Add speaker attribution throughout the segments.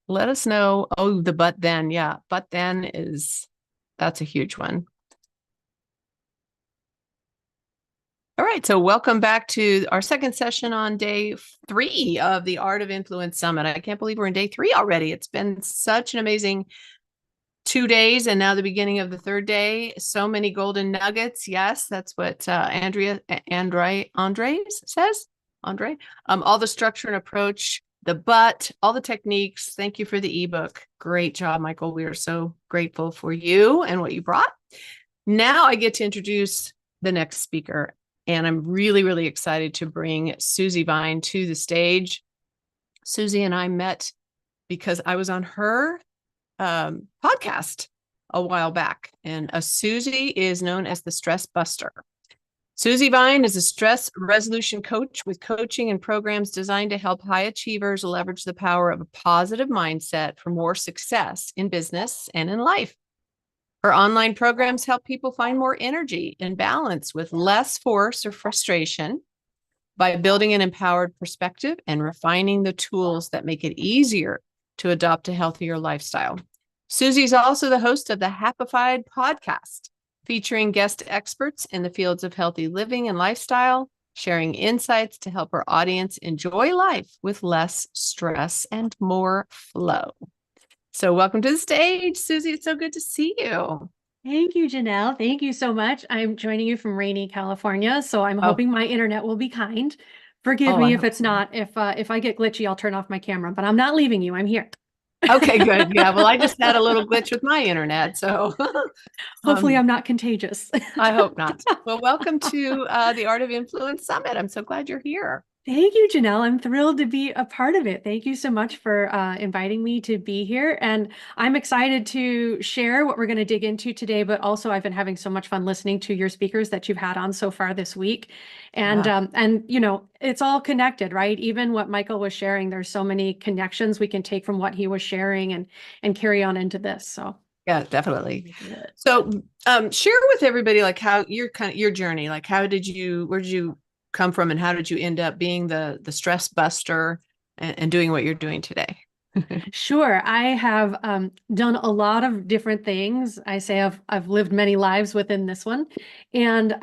Speaker 1: let us know. Oh, the but then. Yeah. But then that's a huge one. All right. So welcome back to our second session on day 3 of the Art of Influence Summit. I can't believe we're in day 3 already. It's been such an amazing 2 days and now the beginning of the third day. So many golden nuggets. Yes, that's what Andres says. Andre, all the structure and approach, the but, all the techniques. Thank you for the ebook. Great job, Michael. We are so grateful for you and what you brought. Now I get to introduce the next speaker, and I'm really, really excited to bring Susie Vine to the stage. Susie and I met because I was on her podcast a while back, and Susie is known as the Stress Buster. Susie Vine is a stress resolution coach with coaching and programs designed to help high achievers leverage the power of a positive mindset for more success in business and in life. Her online programs help people find more energy and balance with less force or frustration by building an empowered perspective and refining the tools that make it easier to adopt a healthier lifestyle. Susie's also the host of the Happified podcast, featuring guest experts in the fields of healthy living and lifestyle, sharing insights to help her audience enjoy life with less stress and more flow. So welcome to the stage, Susie. It's so good to see you.
Speaker 2: Thank you, Janelle. Thank you so much. I'm joining you from rainy California, so I'm hoping my internet will be kind. Forgive me
Speaker 1: I
Speaker 2: if
Speaker 1: hope
Speaker 2: it's
Speaker 1: so.
Speaker 2: not. If I get glitchy, I'll turn off my camera, but I'm not leaving you. I'm here.
Speaker 1: Okay, good. Yeah, well, I just had a little glitch with my internet, so
Speaker 2: Hopefully,
Speaker 1: um,
Speaker 2: I'm not contagious.
Speaker 1: I hope not. Well, welcome to the Art of Influence Summit. I'm so glad you're here.
Speaker 2: Thank you, Janelle. I'm thrilled to be a part of it. Thank you so much for inviting me to be here. And I'm excited to share what we're going to dig into today, but also I've been having so much fun listening to your speakers that you've had on so far this week.
Speaker 1: Yeah,
Speaker 2: And you know, it's all connected, right? Even what Michael was sharing, there's so many connections we can take from what he was sharing and carry on into this. So
Speaker 1: yeah, definitely. So, share with everybody like how your journey, like where did you come from, and how did you end up being the stress buster and doing what you're doing today?
Speaker 2: Sure. I have done a lot of different things. I say I've lived many lives within this one, and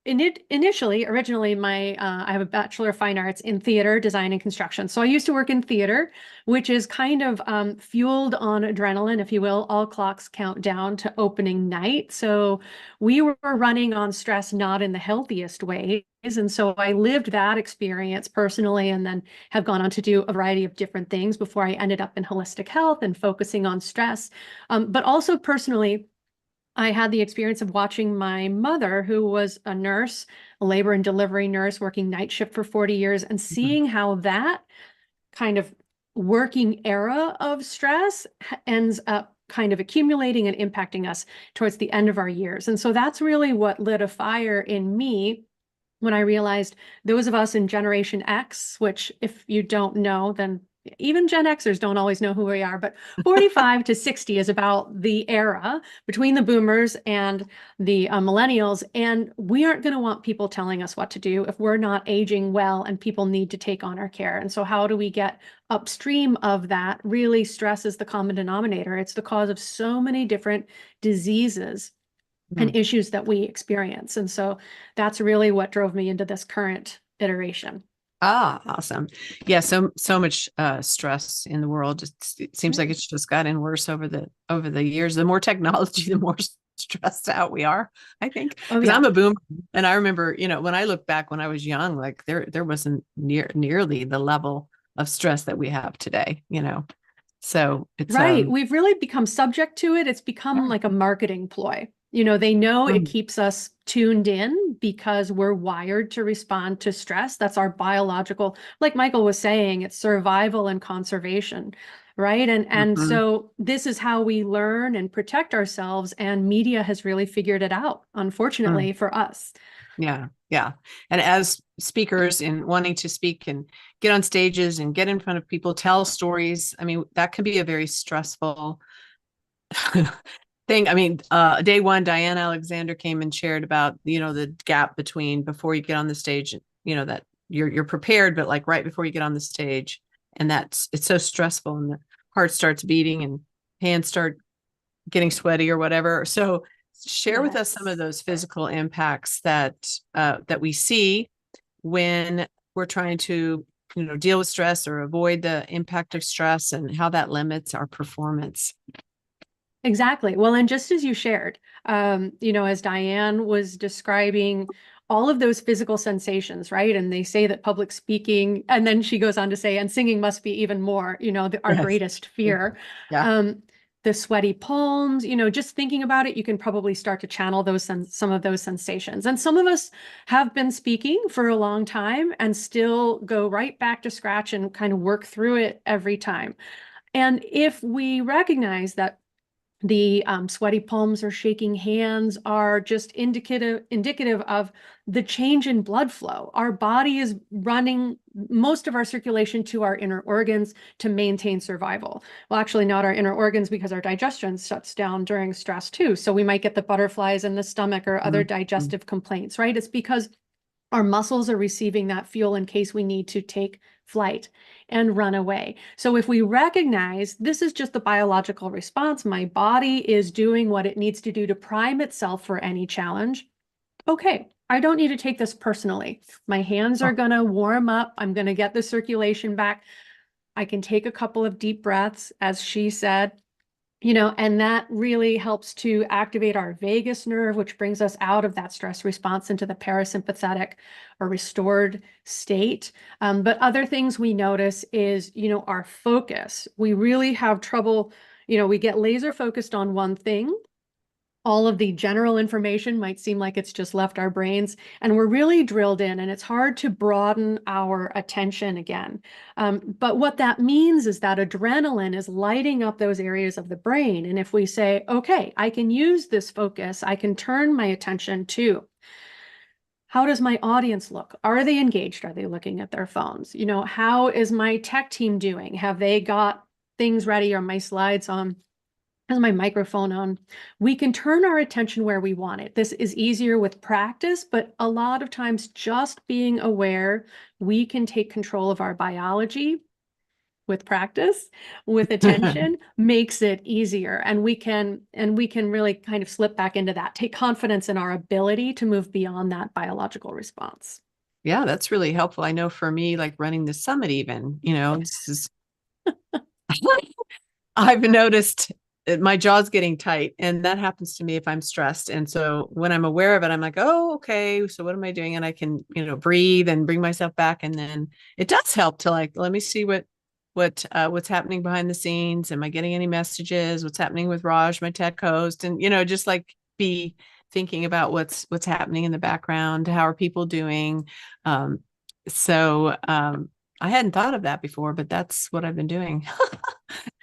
Speaker 2: originally I have a Bachelor of Fine Arts in theater design and construction. So I used to work in theater, which is kind of fueled on adrenaline, if you will. All clocks count down to opening night. So we were running on stress, not in the healthiest ways. And so I lived that experience personally, and then have gone on to do a variety of different things before I ended up in holistic health and focusing on stress. But also personally, I had the experience of watching my mother, who was a nurse, a labor and delivery nurse, working night shift for 40 years, and
Speaker 1: Mhm.
Speaker 2: seeing how that kind of working era of stress ends up kind of accumulating and impacting us towards the end of our years. And so that's really what lit a fire in me when I realized those of us in Generation X, which if you don't know, then even Gen Xers don't always know who we are, but 45 to 60 is about the era between the boomers and the millennials. And we aren't going to want people telling us what to do if we're not aging well and people need to take on our care. And so how do we get upstream of that? Really, stress is the common denominator. It's the cause of so many different diseases and
Speaker 1: Mhm.
Speaker 2: issues that we experience. And so that's really what drove me into this current iteration.
Speaker 1: Ah, awesome. Yeah, so much stress in the world. It seems like
Speaker 2: Right.
Speaker 1: it's just gotten worse over the years. The more technology, the more stressed out we are, I think.
Speaker 2: Oh,
Speaker 1: Because
Speaker 2: yeah.
Speaker 1: I'm a boomer, and I remember, when I look back when I was young, like there wasn't nearly the level of stress that we have today. So it's
Speaker 2: Right. We've really become subject to it. It's become like a marketing ploy. You know, they know it
Speaker 1: Mhm.
Speaker 2: keeps us tuned in because we're wired to respond to stress. That's our biological, like Michael was saying, it's survival and conservation, right? And
Speaker 1: Mhm.
Speaker 2: so this is how we learn and protect ourselves, and media has really figured it out,
Speaker 1: Mhm.
Speaker 2: unfortunately for us.
Speaker 1: Yeah, yeah. And as speakers and wanting to speak and get on stages and get in front of people, tell stories, I mean, that can be a very stressful thing. I mean, day one, Diane Alexander came and shared about, the gap between before you get on the stage, that you're prepared, but like right before you get on the stage And it's so stressful, and the heart starts beating and hands start getting sweaty or whatever. So share with us some of
Speaker 2: Yes.
Speaker 1: those physical impacts that we see when we're trying to, deal with stress or avoid the impact of stress, and how that limits our performance.
Speaker 2: Exactly. Well, and just as you shared, as Diane was describing all of those physical sensations, right? And they say that public speaking, and then she goes on to say, and singing must be even more, our
Speaker 1: Yes.
Speaker 2: greatest fear.
Speaker 1: Yeah.
Speaker 2: Um, the sweaty palms, just thinking about it, you can probably start to channel some of those sensations. And some of us have been speaking for a long time and still go right back to scratch and kind of work through it every time. And if we recognize that the sweaty palms or shaking hands are just indicative of the change in blood flow. Our body is running most of our circulation to our inner organs to maintain survival. Well, actually not our inner organs, because our digestion shuts down during stress too. So we might get the butterflies in the stomach or other
Speaker 1: Mm-hmm.
Speaker 2: digestive complaints, right? It's because our muscles are receiving that fuel in case we need to take flight and run away. So if we recognize this is just the biological response, my body is doing what it needs to do to prime itself for any challenge. Okay, I don't need to take this personally. My hands are going to warm up. I'm going to get the circulation back. I can take a couple of deep breaths, as she said, and that really helps to activate our vagus nerve, which brings us out of that stress response into the parasympathetic or restored state. But other things we notice is, our focus. We really have trouble, we get laser focused on one thing. All of the general information might seem like it's just left our brains, and we're really drilled in, and it's hard to broaden our attention again. But what that means is that adrenaline is lighting up those areas of the brain. And if we say, okay, I can use this focus, I can turn my attention to how does my audience look? Are they engaged? Are they looking at their phones? How is my tech team doing? Have they got things ready? Are my slides on? Has my microphone on? We can turn our attention where we want it. This is easier with practice, but a lot of times just being aware, we can take control of our biology with practice, with attention, makes it easier. And we can really kind of slip back into that, take confidence in our ability to move beyond that biological response.
Speaker 1: Yeah, that's really helpful. I know for me, like running the summit, even, this is I've noticed my jaw's getting tight, and that happens to me if I'm stressed. And so when I'm aware of it, I'm like, oh, okay. So what am I doing? And I can, breathe and bring myself back. And then it does help to, like, let me see what's happening behind the scenes. Am I getting any messages? What's happening with Raj, my tech host? And, just like be thinking about what's happening in the background. How are people doing? So I hadn't thought of that before, but that's what I've been doing.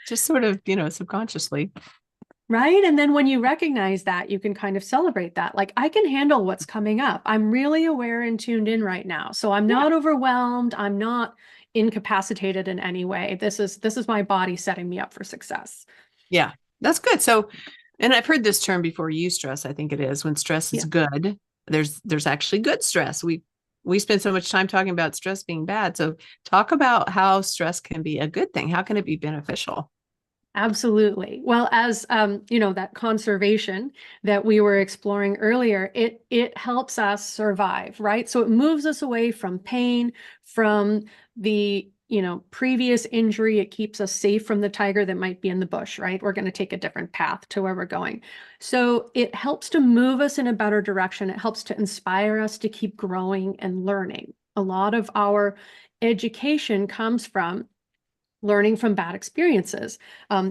Speaker 1: Just sort of, subconsciously.
Speaker 2: Right. And then when you recognize that, you can kind of celebrate that. Like, I can handle what's coming up. I'm really aware and tuned in right now. So I'm
Speaker 1: Yeah.
Speaker 2: not overwhelmed. I'm not incapacitated in any way. This is my body setting me up for success.
Speaker 1: Yeah. That's good. So, and I've heard this term before, eustress, I think it is, when stress is
Speaker 2: Yeah.
Speaker 1: good. There's actually good stress. We spend so much time talking about stress being bad. So talk about how stress can be a good thing. How can it be beneficial?
Speaker 2: Absolutely. Well, as that conservation that we were exploring earlier, it helps us survive, right? So it moves us away from pain, from the previous injury. It keeps us safe from the tiger that might be in the bush, right? We're going to take a different path to where we're going. So it helps to move us in a better direction. It helps to inspire us to keep growing and learning. A lot of our education comes from learning from bad experiences.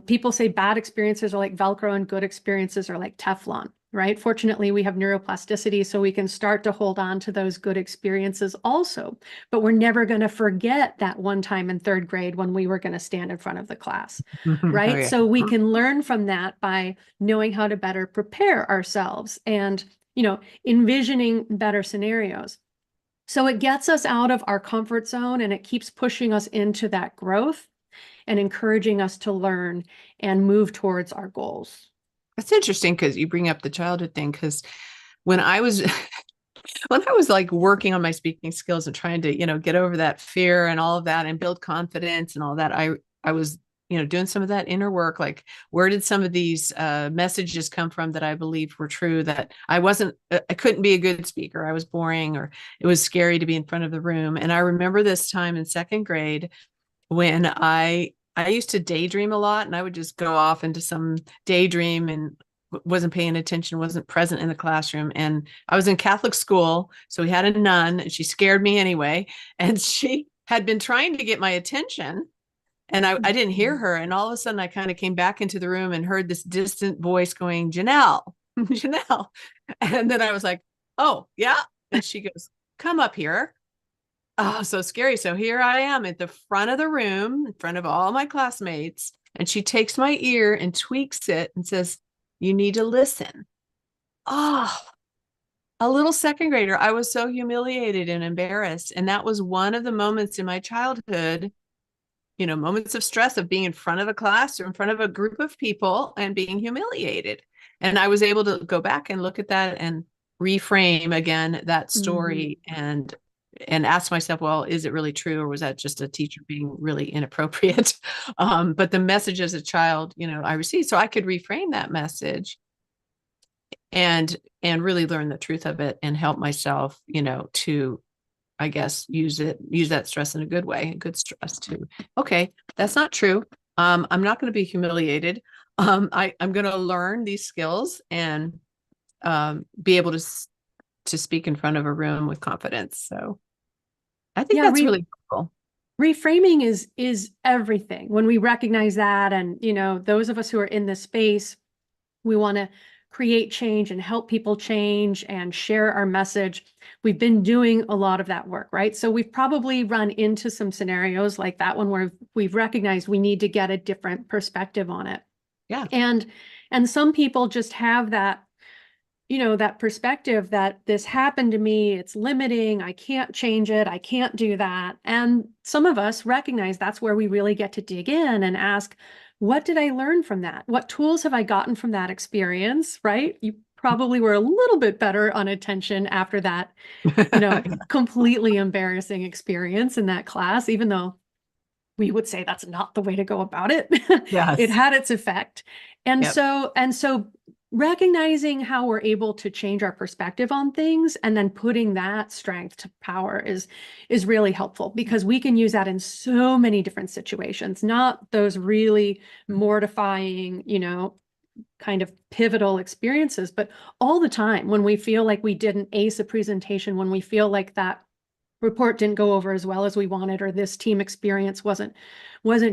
Speaker 2: People say bad experiences are like Velcro and good experiences are like Teflon, right? Fortunately, we have neuroplasticity, so we can start to hold on to those good experiences also. But we're never going to forget that one time in third grade when we were going to stand in front of the class,
Speaker 1: Oh,
Speaker 2: right?
Speaker 1: yeah.
Speaker 2: So we can learn from that by knowing how to better prepare ourselves and, envisioning better scenarios. So it gets us out of our comfort zone, and it keeps pushing us into that growth and encouraging us to learn and move towards our goals.
Speaker 1: That's interesting because you bring up the childhood thing. Because when I was when I was like working on my speaking skills and trying to, get over that fear and all of that and build confidence and all that, I was, doing some of that inner work. Like, where did some of these messages come from that I believed were true? That I couldn't be a good speaker. I was boring, or it was scary to be in front of the room. And I remember this time in second grade when I used to daydream a lot, and I would just go off into some daydream and wasn't paying attention, wasn't present in the classroom. And I was in Catholic school, so we had a nun, and she scared me anyway. And she had been trying to get my attention, and I didn't hear her. And all of a sudden, I kind of came back into the room and heard this distant voice going, Janelle, Janelle. And then I was like, oh, yeah. And she goes, come up here. Oh, so scary. So here I am at the front of the room, in front of all my classmates. And she takes my ear and tweaks it and says, you need to listen. Oh, a little second grader. I was so humiliated and embarrassed. And that was one of the moments in my childhood, moments of stress of being in front of a class or in front of a group of people and being humiliated. And I was able to go back and look at that and reframe again that story and ask myself, well, is it really true, or was that just a teacher being really inappropriate? But the message as a child, I received, so I could reframe that message and really learn the truth of it and help myself, to, I guess, use that stress in a good way, good stress too. Okay, that's not true. I'm not going to be humiliated. I'm going to learn these skills and be able to speak in front of a room with confidence. So I think
Speaker 2: Yeah,
Speaker 1: that's really cool.
Speaker 2: reframing is everything. When we recognize that, and those of us who are in this space, we want to create change and help people change and share our message. We've been doing a lot of that work, right? So we've probably run into some scenarios like that one where we've recognized we need to get a different perspective on it.
Speaker 1: Yeah.
Speaker 2: And some people just have that, that perspective that this happened to me, it's limiting, I can't change it, I can't do that. And some of us recognize that's where we really get to dig in and ask, what did I learn from that? What tools have I gotten from that experience, right? You probably were a little bit better on attention after that, completely embarrassing experience in that class, even though we would say that's not the way to go about it. It
Speaker 1: Yes.
Speaker 2: had its effect. And
Speaker 1: Yep.
Speaker 2: so recognizing how we're able to change our perspective on things and then putting that strength to power is really helpful, because we can use that in so many different situations, not those really mortifying, kind of pivotal experiences, but all the time when we feel like we didn't ace a presentation, when we feel like that report didn't go over as well as we wanted, or this team experience wasn't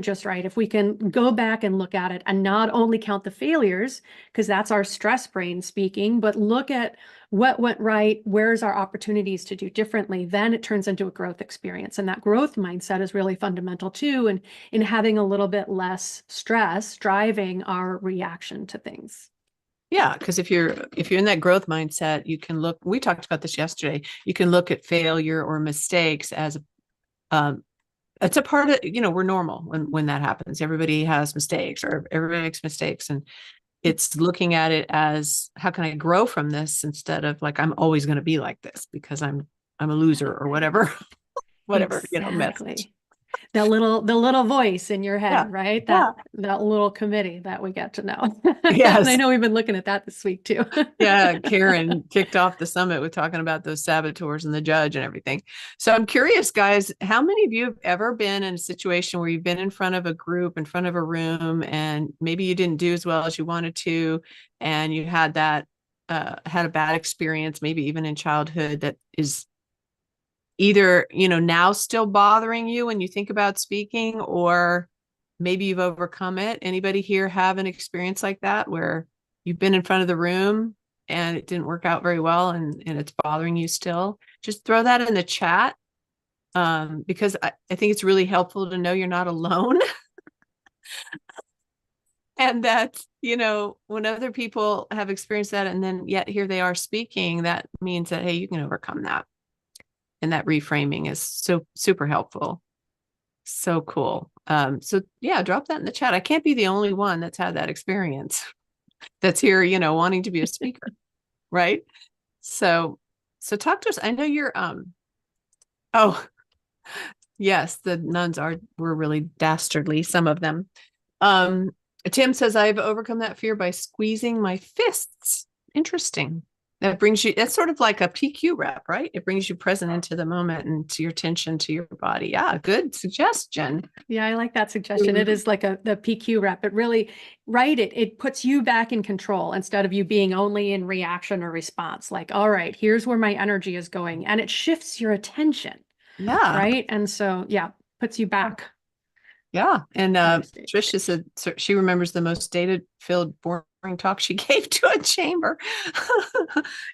Speaker 2: just right. If we can go back and look at it and not only count the failures, because that's our stress brain speaking, but look at what went right, where's our opportunities to do differently, then it turns into a growth experience. And that growth mindset is really fundamental too, and in having a little bit less stress driving our reaction to things.
Speaker 1: Yeah, because if you're in that growth mindset, you can look. We talked about this yesterday. You can look at failure or mistakes as it's a part of, we're normal when that happens. Everybody has mistakes, or everybody makes mistakes, and it's looking at it as, how can I grow from this, instead of like, I'm always going to be like this because I'm a loser or whatever,
Speaker 2: Exactly.
Speaker 1: message.
Speaker 2: The little voice in your
Speaker 1: Yeah.
Speaker 2: head, right?
Speaker 1: Yeah.
Speaker 2: That little committee that we get to know. And I
Speaker 1: Yes.
Speaker 2: know we've been looking at that this week too.
Speaker 1: Yeah, Karen kicked off the summit with talking about those saboteurs and the judge and everything. So I'm curious, guys, how many of you have ever been in a situation where you've been in front of a group, in front of a room, and maybe you didn't do as well as you wanted to, and you had had a bad experience, maybe even in childhood, that is either, now still bothering you when you think about speaking, or maybe you've overcome it. Anybody here have an experience like that, where you've been in front of the room and it didn't work out very well, and it's bothering you still? Just throw that in the chat, because I think it's really helpful to know you're not alone. And that, when other people have experienced that, and then yet here they are speaking, that means that, hey, you can overcome that. And that reframing is so super helpful. So cool. So yeah, drop that in the chat. I can't be the only one that's had that experience, that's here, wanting to be a speaker. Right. So So talk to us. I know you're oh yes, the nuns were really dastardly, some of them. Um, Tim says I've overcome that fear by squeezing my fists. Interesting. That brings you, that's sort of like a PQ rep, right? It brings you present into the moment and to your tension to your body. Yeah, good suggestion.
Speaker 2: Yeah, I like that suggestion. It is like the PQ rep. It really, right, it puts you back in control instead of you being only in reaction or response. Like, all right, here's where my energy is going. And it shifts your attention,
Speaker 1: Yeah.
Speaker 2: right? And so, yeah, puts you back.
Speaker 1: Yeah. And
Speaker 2: Center stage.
Speaker 1: Tricia said she remembers the most data-filled, boring talk she gave to a chamber.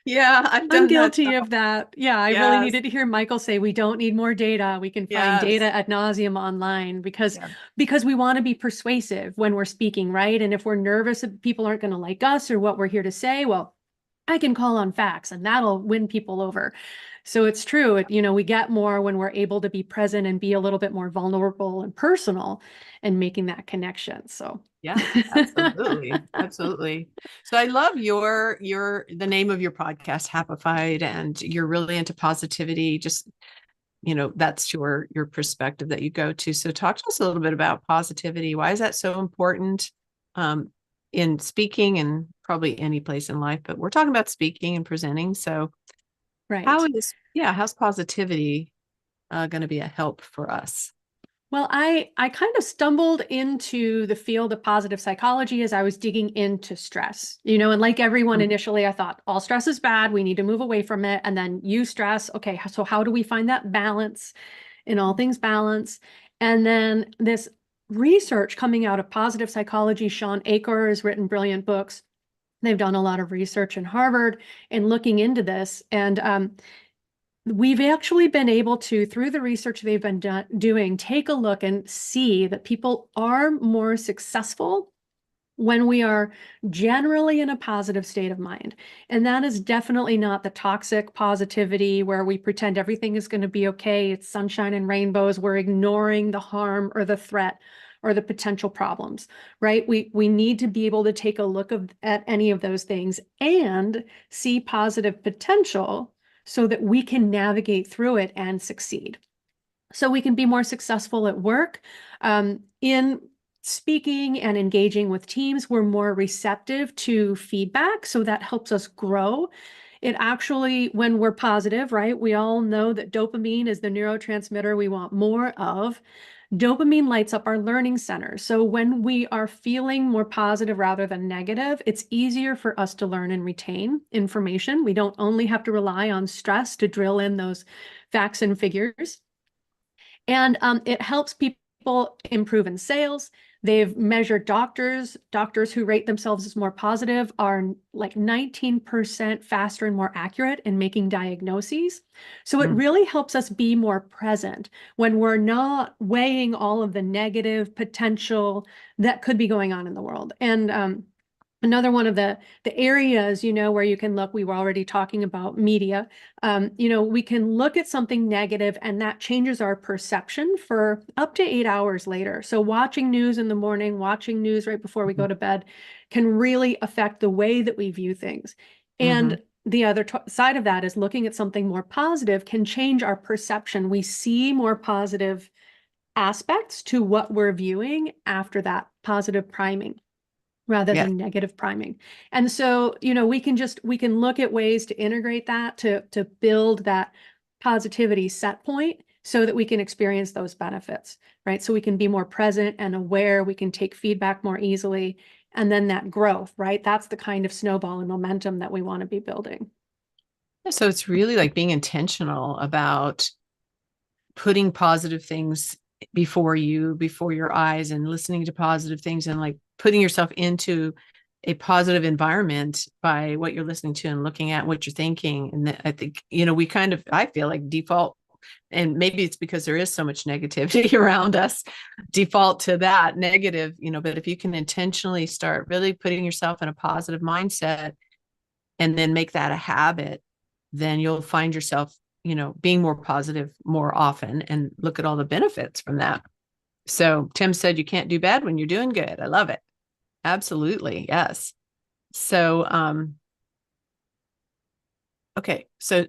Speaker 1: Yeah, I've
Speaker 2: I'm
Speaker 1: done that.
Speaker 2: guilty of that. Yeah, I really
Speaker 1: Yes.
Speaker 2: needed to hear Michael say we don't need more data. We can find
Speaker 1: Yes.
Speaker 2: data ad nauseum online
Speaker 1: Yeah.
Speaker 2: because we want to be persuasive when we're speaking, right? And if we're nervous that people aren't going to like us or what we're here to say, well, I can call on facts and that'll win people over. So it's true. We get more when we're able to be present and be a little bit more vulnerable and personal and making that connection. So
Speaker 1: Yeah, absolutely. Absolutely. So I love the name of your podcast, Happified, and you're really into positivity. Just, that's your perspective that you go to. So talk to us a little bit about positivity. Why is that so important um, in speaking and probably any place in life? But we're talking about speaking and presenting. So
Speaker 2: right.
Speaker 1: how's positivity going to be a help for us?
Speaker 2: Well, I kind of stumbled into the field of positive psychology as I was digging into stress. And like everyone initially, I thought all stress is bad. We need to move away from it. And then stress. Okay, so how do we find that balance in all things balance? And then this research coming out of positive psychology, Sean Achor has written brilliant books. They've done a lot of research in Harvard and looking into this. And we've actually been able to, through the research they've been doing, take a look and see that people are more successful when we are generally in a positive state of mind. And that is definitely not the toxic positivity where we pretend everything is going to be okay. It's sunshine and rainbows. We're ignoring the harm or the threat or the potential problems, right? We need to be able to take a look at any of those things and see positive potential so that we can navigate through it and succeed. So we can be more successful at work. In speaking and engaging with teams, we're more receptive to feedback. So that helps us grow. It actually, when we're positive, right, we all know that dopamine is the neurotransmitter we want more of. Dopamine lights up our learning center. So when we are feeling more positive rather than negative, it's easier for us to learn and retain information. We don't only have to rely on stress to drill in those facts and figures. And it helps people improve in sales. They've measured doctors who rate themselves as more positive are like 19% faster and more accurate in making diagnoses. So it really helps us be more present when we're not weighing all of the negative potential that could be going on in the world. And another one of the areas, where you can look, we were already talking about media, we can look at something negative and that changes our perception for up to 8 hours later. So watching news in the morning, watching news right before we go to bed can really affect the way that we view things. And the other side of that is looking at something more positive can change our perception. We see more positive aspects to what we're viewing after that positive priming rather
Speaker 1: Yes.
Speaker 2: than negative priming. And so, we can look at ways to integrate that to build that positivity set point so that we can experience those benefits, right? So we can be more present and aware, we can take feedback more easily, and then that growth, right? That's the kind of snowball and momentum that we want to be building.
Speaker 1: So it's really like being intentional about putting positive things before your eyes, and listening to positive things, and like putting yourself into a positive environment by what you're listening to and looking at what you're thinking. And I think, I feel like default, and maybe it's because there is so much negativity around us, default to that negative, but if you can intentionally start really putting yourself in a positive mindset and then make that a habit, then you'll find yourself, being more positive more often, and look at all the benefits from that. So Tim said you can't do bad when you're doing good. I love it. Absolutely. Yes. So, okay. So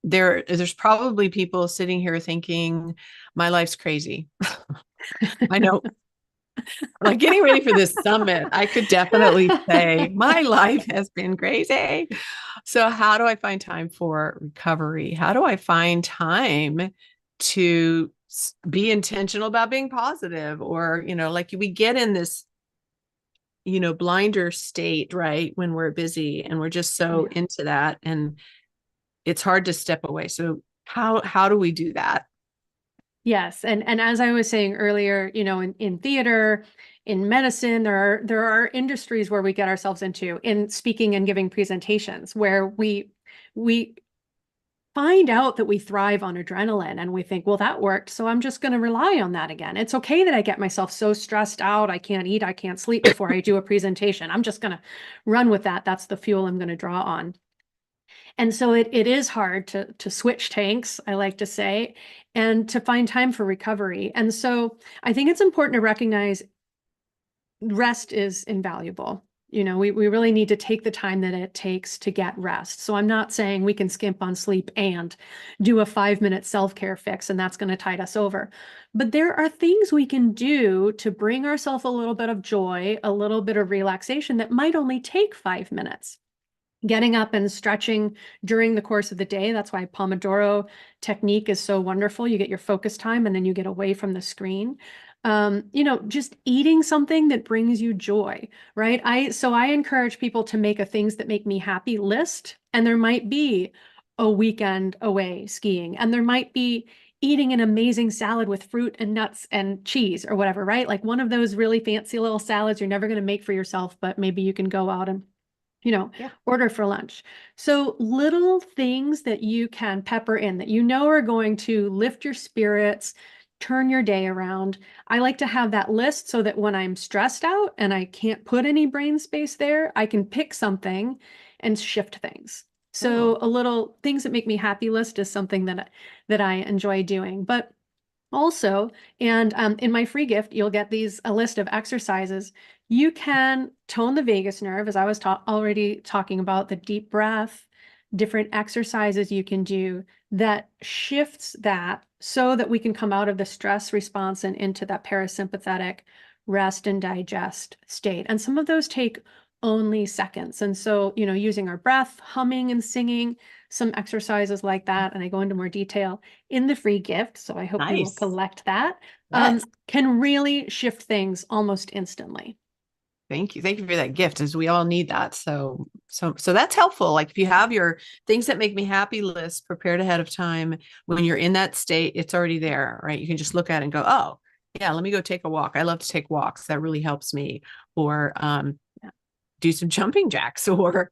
Speaker 1: there's probably people sitting here thinking my life's crazy. I know, like getting ready for this summit, I could definitely say my life has been crazy. So how do I find time for recovery? How do I find time to be intentional about being positive? Or, like we get in this, blinder state, right? When we're busy and we're just so into that, and it's hard to step away. So how do we do that?
Speaker 2: Yes, and as I was saying earlier, in theater, in medicine, there are industries where we get ourselves into in speaking and giving presentations where we find out that we thrive on adrenaline and we think, well, that worked, so I'm just going to rely on that again. It's okay that I get myself so stressed out, I can't eat, I can't sleep before I do a presentation. I'm just going to run with that. That's the fuel I'm going to draw on. And so it is hard to switch tanks, I like to say, and to find time for recovery. And so I think it's important to recognize rest is invaluable. We really need to take the time that it takes to get rest. So I'm not saying we can skimp on sleep and do a 5-minute self-care fix and that's going to tide us over. But there are things we can do to bring ourselves a little bit of joy, a little bit of relaxation that might only take 5 minutes. Getting up and stretching during the course of the day. That's why Pomodoro technique is so wonderful. You get your focus time and then you get away from the screen. Just eating something that brings you joy, right? I encourage people to make a things that make me happy list. And there might be a weekend away skiing, and there might be eating an amazing salad with fruit and nuts and cheese or whatever, right? Like one of those really fancy little salads you're never going to make for yourself, but maybe you can go out and order for lunch. So little things that you can pepper in that are going to lift your spirits, turn your day around. I like to have that list so that when I'm stressed out and I can't put any brain space there, I can pick something and shift things. So a little things that make me happy list is something that I enjoy doing. But also, and in my free gift, you'll get a list of exercises. You can tone the vagus nerve, as I was already talking about, the deep breath, different exercises you can do that shifts that so that we can come out of the stress response and into that parasympathetic rest and digest state. And some of those take only seconds. And so, using our breath, humming and singing, some exercises like that, and I go into more detail in the free gift, so I hope you will
Speaker 1: Nice.
Speaker 2: collect that,
Speaker 1: Yes.
Speaker 2: can really shift things almost instantly.
Speaker 1: Thank you. Thank you for that gift, as we all need that. So that's helpful. Like if you have your things that make me happy list prepared ahead of time, when you're in that state, it's already there, right? You can just look at it and go, oh, yeah, let me go take a walk. I love to take walks. That really helps me. Or do some jumping jacks, or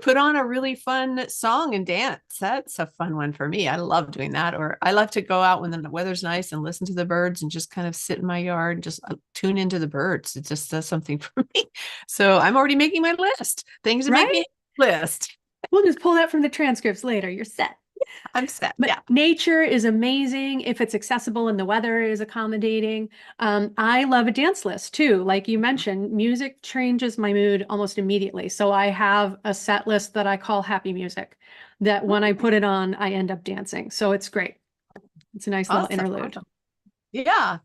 Speaker 1: put on a really fun song and dance. That's a fun one for me. I love doing that. Or I love to go out when the weather's nice and listen to the birds and just kind of sit in my yard and just tune into the birds. It just does something for me. So I'm already making my list, things that make me list.
Speaker 2: We'll just pull that from the transcripts later. You're set.
Speaker 1: I'm set.
Speaker 2: But
Speaker 1: Yeah.
Speaker 2: nature is amazing if it's accessible and the weather is accommodating. I love a dance list too. Like you mentioned, music changes my mood almost immediately. So I have a set list that I call happy music, that when I put it on, I end up dancing. So it's great. It's a nice little interlude.
Speaker 1: Yeah.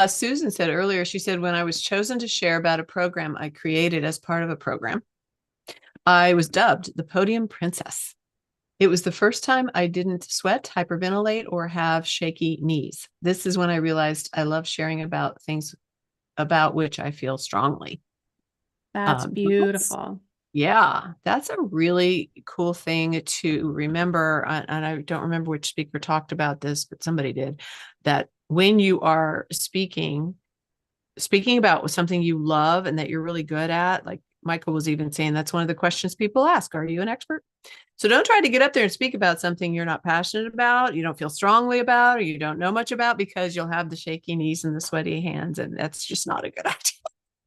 Speaker 1: Susan said earlier, she said, when I was chosen to share about a program I created as part of a program, I was dubbed the Podium Princess. It was the first time I didn't sweat, hyperventilate, or have shaky knees. This is when I realized I love sharing about things about which I feel strongly.
Speaker 2: That's beautiful.
Speaker 1: Yeah, that's a really cool thing to remember. And I don't remember which speaker talked about this, but somebody did, that when you are speaking about something you love and that you're really good at, like Michael was even saying, that's one of the questions people ask. Are you an expert? So don't try to get up there and speak about something you're not passionate about, you don't feel strongly about, or you don't know much about, because you'll have the shaky knees and the sweaty hands. And that's just not a good idea.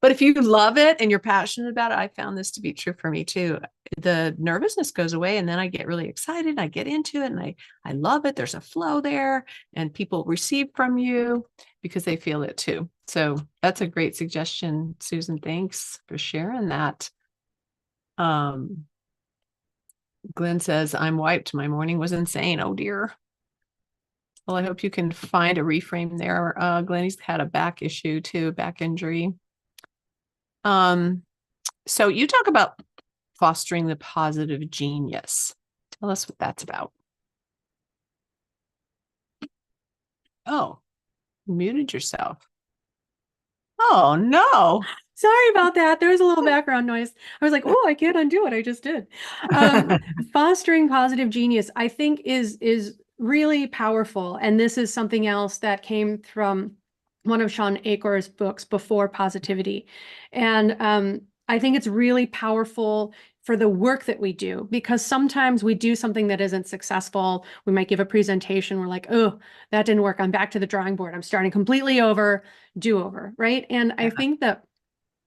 Speaker 1: But if you love it and you're passionate about it, I found this to be true for me too. The nervousness goes away, and then I get really excited. I get into it and I love it. There's a flow there, and people receive from you because they feel it too. So that's a great suggestion, Susan. Thanks for sharing that. Glenn says, I'm wiped. My morning was insane. Oh dear. Well, I hope you can find a reframe there. Glenn, had a back issue too, back injury. Um, so you talk about fostering the positive genius. Tell us what that's about. Oh, you muted yourself. Oh no.
Speaker 2: Sorry about that. There was a little background noise. I was like, oh, I can't undo what I just did. Fostering positive genius, I think, is really powerful. And this is something else that came from one of Sean Acor's books, Before Positivity. And I think it's really powerful for the work that we do, because sometimes we do something that isn't successful. We might give a presentation. We're like, oh, that didn't work. I'm back to the drawing board. I'm starting completely over, do over, right? And I think that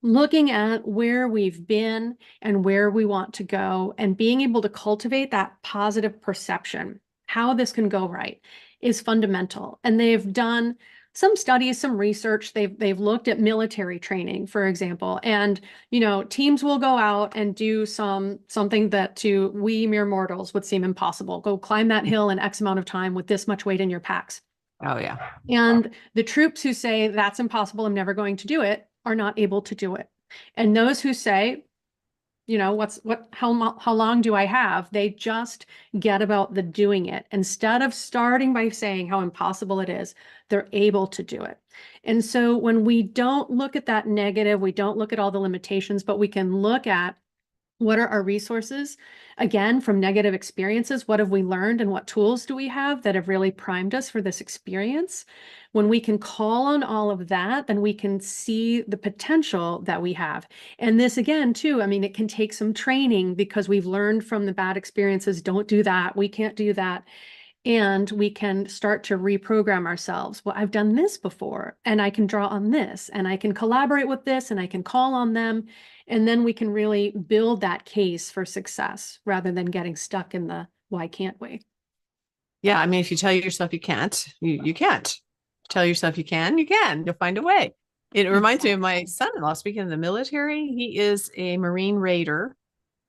Speaker 2: looking at where we've been and where we want to go and being able to cultivate that positive perception, how this can go right, is fundamental. And they've done some studies, some research. They've looked at military training, for example, and teams will go out and do something that to we mere mortals would seem impossible. Go climb that hill in X amount of time with this much weight in your packs.
Speaker 1: Oh yeah.
Speaker 2: And the troops who say that's impossible, I'm never going to do it, are not able to do it. And those who say, how long do I have? They just get about the doing it. Instead of starting by saying how impossible it is, they're able to do it. And so when we don't look at that negative, we don't look at all the limitations, but we can look at what are our resources? Again, from negative experiences, what have we learned and what tools do we have that have really primed us for this experience? When we can call on all of that, then we can see the potential that we have. And this again, too, I mean, it can take some training because we've learned from the bad experiences, don't do that, we can't do that. And we can start to reprogram ourselves. Well, I've done this before, and I can draw on this, and I can collaborate with this, and I can call on them. And then we can really build that case for success rather than getting stuck in the why can't we?
Speaker 1: Yeah. I mean, if you tell yourself you can't, you can't. Tell yourself you can, you can. You'll find a way. It reminds me of my son-in-law. Speaking of the military, he is a Marine Raider,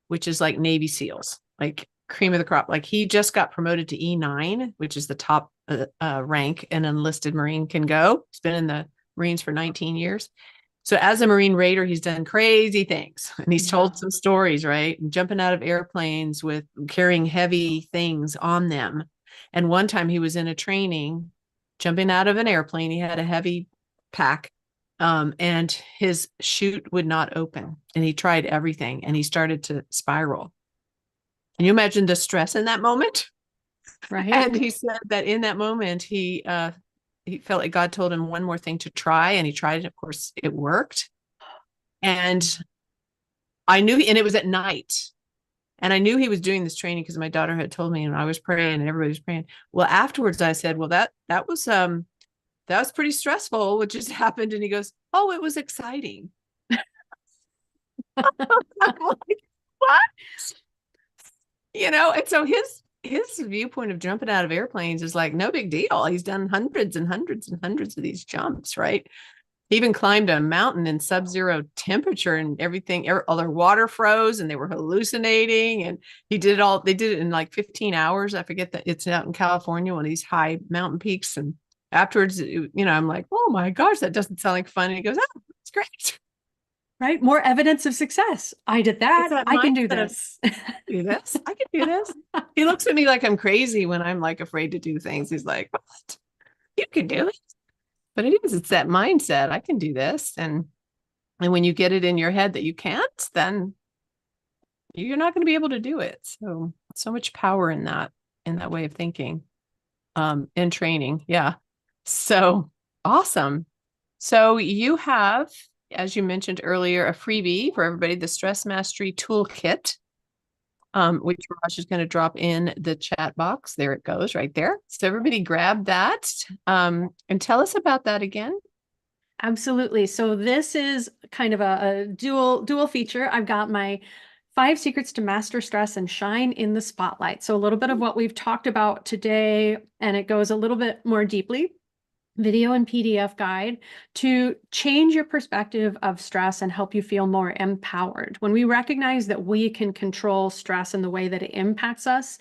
Speaker 1: which is like Navy SEALs, like cream of the crop. Like he just got promoted to E9, which is the top rank an enlisted Marine can go. He's been in the Marines for 19 years. So as a Marine Raider, he's done crazy things and he's told some stories, right? Jumping out of airplanes with carrying heavy things on them. And one time he was in a training, jumping out of an airplane. He had a heavy pack, and his chute would not open. And he tried everything and he started to spiral. Can you imagine the stress in that moment?
Speaker 2: Right.
Speaker 1: And he said that in that moment, he felt like God told him one more thing to try, and he tried it. Of course, it worked. And I knew, and it was at night. And I knew he was doing this training because my daughter had told me, and I was praying, and everybody was praying. Well, afterwards, I said, "Well, that was pretty stressful, what just happened." And he goes, "Oh, it was exciting." I'm like, what? And so his viewpoint of jumping out of airplanes is like no big deal. He's done hundreds and hundreds and hundreds of these jumps, right? He even climbed a mountain in sub-zero temperature and everything. All their water froze and they were hallucinating. And they did it in like 15 hours. I forget that it's out in California, one of these high mountain peaks. And afterwards, I'm like, oh my gosh, that doesn't sound like fun. And he goes, oh, it's great.
Speaker 2: Right. More evidence of success. I did that. I can do this.
Speaker 1: Do this. I can do this. He looks at me like I'm crazy when I'm like afraid to do things. He's like, what? You can do it. But it's that mindset. I can do this. And when you get it in your head that you can't, then you're not going to be able to do it. So much power in that way of thinking, in training. Yeah. So awesome. So you have, as you mentioned earlier, a freebie for everybody, the Stress Mastery Toolkit, which Raj is going to drop in the chat box. There it goes right there. So everybody grab that, and tell us about that again.
Speaker 2: Absolutely. So this is kind of a dual feature. I've got my 5 secrets to master stress and shine in the spotlight. So a little bit of what we've talked about today, and it goes a little bit more deeply. video and PDF guide to change your perspective of stress and help you feel more empowered. When we recognize that we can control stress and the way that it impacts us,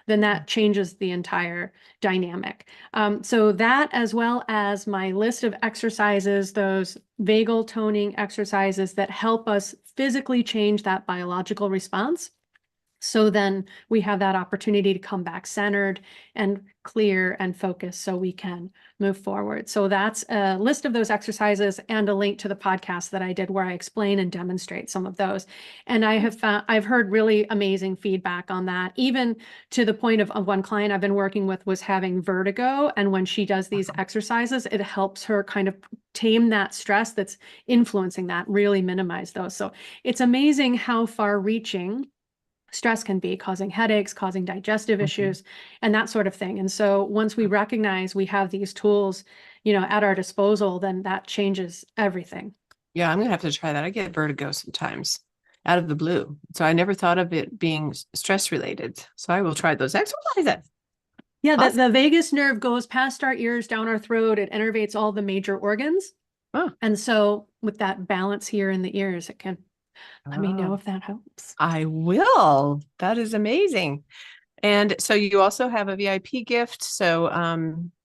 Speaker 2: then that changes the entire dynamic. So that, as well as my list of exercises, those vagal toning exercises that help us physically change that biological response. So then we have that opportunity to come back centered and clear and focus so we can move forward. So that's a list of those exercises and a link to the podcast that I did where I explain and demonstrate some of those. And I've heard really amazing feedback on that, even to the point of one client I've been working with was having vertigo. And when she does these exercises, it helps her kind of tame that stress that's influencing that, really minimize those. So it's amazing how far reaching stress can be, causing headaches, causing digestive issues, and that sort of thing. And so once we recognize we have these tools, at our disposal, then that changes everything.
Speaker 1: Yeah, I'm gonna have to try that. I get vertigo sometimes out of the blue. So I never thought of it being stress related. So I will try those exercises.
Speaker 2: Yeah,
Speaker 1: Awesome.
Speaker 2: the vagus nerve goes past our ears, down our throat. It innervates all the major organs.
Speaker 1: Oh,
Speaker 2: And so with that balance here in the ears, it can let me know if that helps.
Speaker 1: I will. That is amazing. And so you also have a VIP gift. So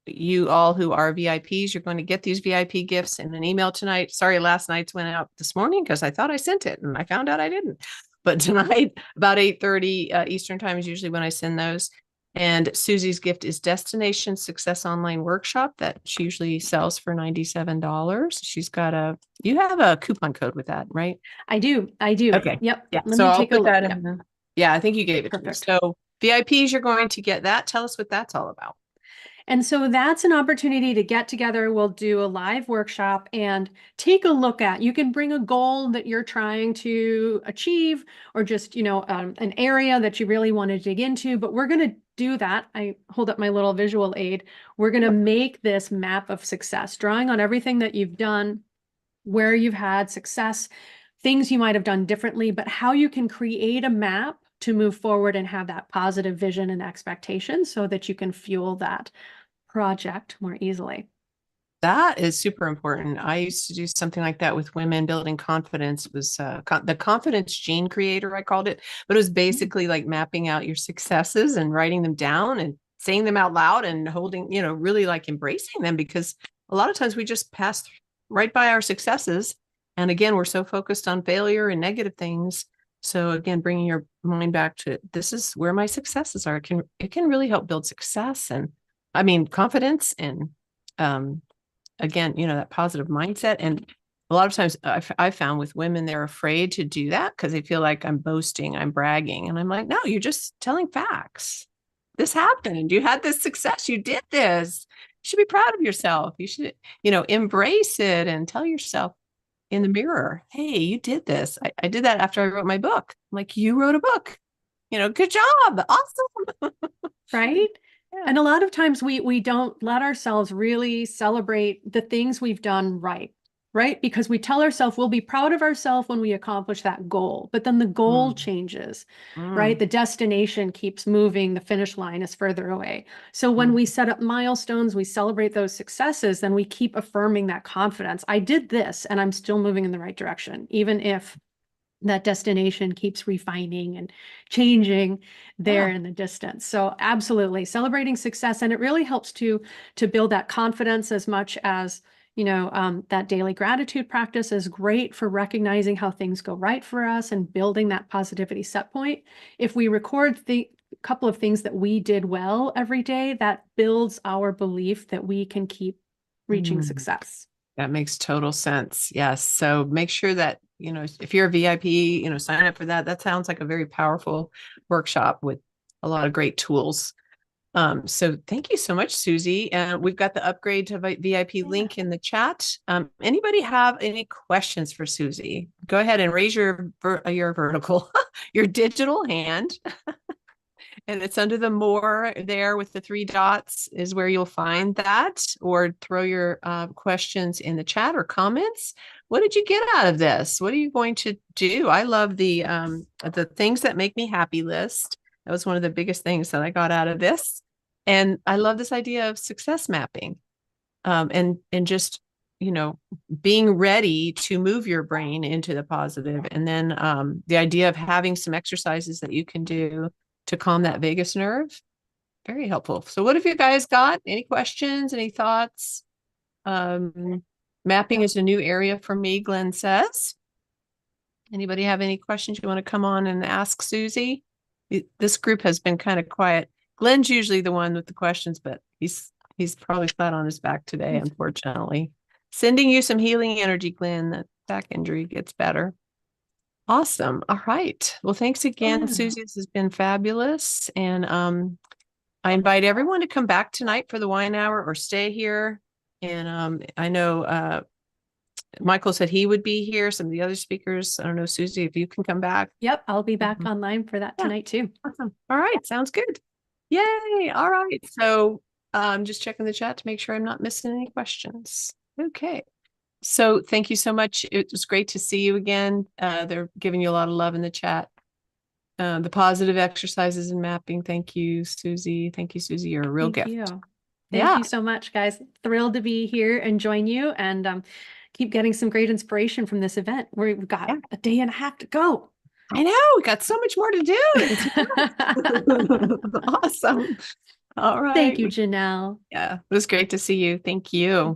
Speaker 1: you all who are VIPs, you're going to get these VIP gifts in an email tonight. Sorry, last night's went out this morning because I thought I sent it and I found out I didn't. But tonight, about 8:30 Eastern time is usually when I send those. And Susie's gift is Destination Success Online Workshop that she usually sells for $97. You have a coupon code with that, right?
Speaker 2: I do.
Speaker 1: Okay.
Speaker 2: Yep.
Speaker 1: Yeah.
Speaker 2: Let
Speaker 1: So
Speaker 2: me
Speaker 1: I'll
Speaker 2: take a
Speaker 1: put
Speaker 2: look.
Speaker 1: that
Speaker 2: Yep.
Speaker 1: in the, yeah, I think you gave it to me.
Speaker 2: Perfect.
Speaker 1: So VIPs, you're going to get that. Tell us what that's all about.
Speaker 2: And so that's an opportunity to get together. We'll do a live workshop and take a look at, you can bring a goal that you're trying to achieve or just, an area that you really want to dig into, but we're going to do that. I hold up my little visual aid. We're going to make this map of success, drawing on everything that you've done, where you've had success, things you might have done differently, but how you can create a map to move forward and have that positive vision and expectation so that you can fuel that project more easily.
Speaker 1: That is super important. I used to do something like that with women building confidence. It was the confidence gene creator, I called it, but it was basically like mapping out your successes and writing them down and saying them out loud and holding, really like embracing them, because a lot of times we just pass right by our successes. And again, we're so focused on failure and negative things. So again, bringing your mind back to this is where my successes are. It can really help build success and confidence and again, that positive mindset. And a lot of times I found with women, they're afraid to do that because they feel like I'm boasting, I'm bragging. And I'm like, no, you're just telling facts. This happened. You had this success. You did this. You should be proud of yourself. You should, embrace it and tell yourself in the mirror, hey, you did this. I did that after I wrote my book. I'm like, you wrote a book. Good job. Awesome.
Speaker 2: Right? And a lot of times we don't let ourselves really celebrate the things we've done right? Because we tell ourselves we'll be proud of ourselves when we accomplish that goal, but then the goal changes, right? The destination keeps moving, the finish line is further away. So when we set up milestones, we celebrate those successes, then we keep affirming that confidence. I did this and I'm still moving in the right direction, even if that destination keeps refining and changing there in the distance. So absolutely celebrating success. And it really helps to build that confidence as much as, that daily gratitude practice is great for recognizing how things go right for us and building that positivity set point. If we record the couple of things that we did well every day, that builds our belief that we can keep reaching success.
Speaker 1: That makes total sense. Yes. So make sure that, if you're a VIP, sign up for that. That sounds like a very powerful workshop with a lot of great tools. So thank you so much, Susie. We've got the upgrade to VIP link in the chat. Anybody have any questions for Susie? Go ahead and raise your vertical, your digital hand. And it's under the more there with the 3 dots is where you'll find that, or throw your questions in the chat or comments. What did you get out of this? What are you going to do? I love the things that make me happy list. That was one of the biggest things that I got out of this. And I love this idea of success mapping. and just, you know, being ready to move your brain into the positive. And then the idea of having some exercises that you can do to calm that vagus nerve, very helpful. So what have you guys got? Any questions, any thoughts? Mapping is a new area for me, Glenn says. Anybody have any questions you want to come on and ask Susie? This group has been kind of quiet. Glenn's usually the one with the questions, but he's probably flat on his back today, unfortunately. Sending you some healing energy, Glenn. That back injury gets better. Awesome. All right. Well, thanks again,
Speaker 2: Yeah.
Speaker 1: Susie. This has been fabulous. And I invite everyone to come back tonight for the wine hour or stay here. And I know Michael said he would be here. Some of the other speakers. I don't know, Susie, if you can come back.
Speaker 2: Yep, I'll be back online for that tonight too.
Speaker 1: Awesome. All right. Sounds good. Yay. All right. So I'm just checking the chat to make sure I'm not missing any questions. Okay. So thank you so much. It was great to see you again. They're giving you a lot of love in the chat. The positive exercises and mapping. Thank you, Susie. Thank you, Susie. You're a real gift.
Speaker 2: Thank you so much, guys. Thrilled to be here and join you and keep getting some great inspiration from this event. We've got a day and a half to go.
Speaker 1: I know. We got so much more to do. Awesome. All right.
Speaker 2: Thank you, Janelle.
Speaker 1: Yeah, it was great to see you. Thank you.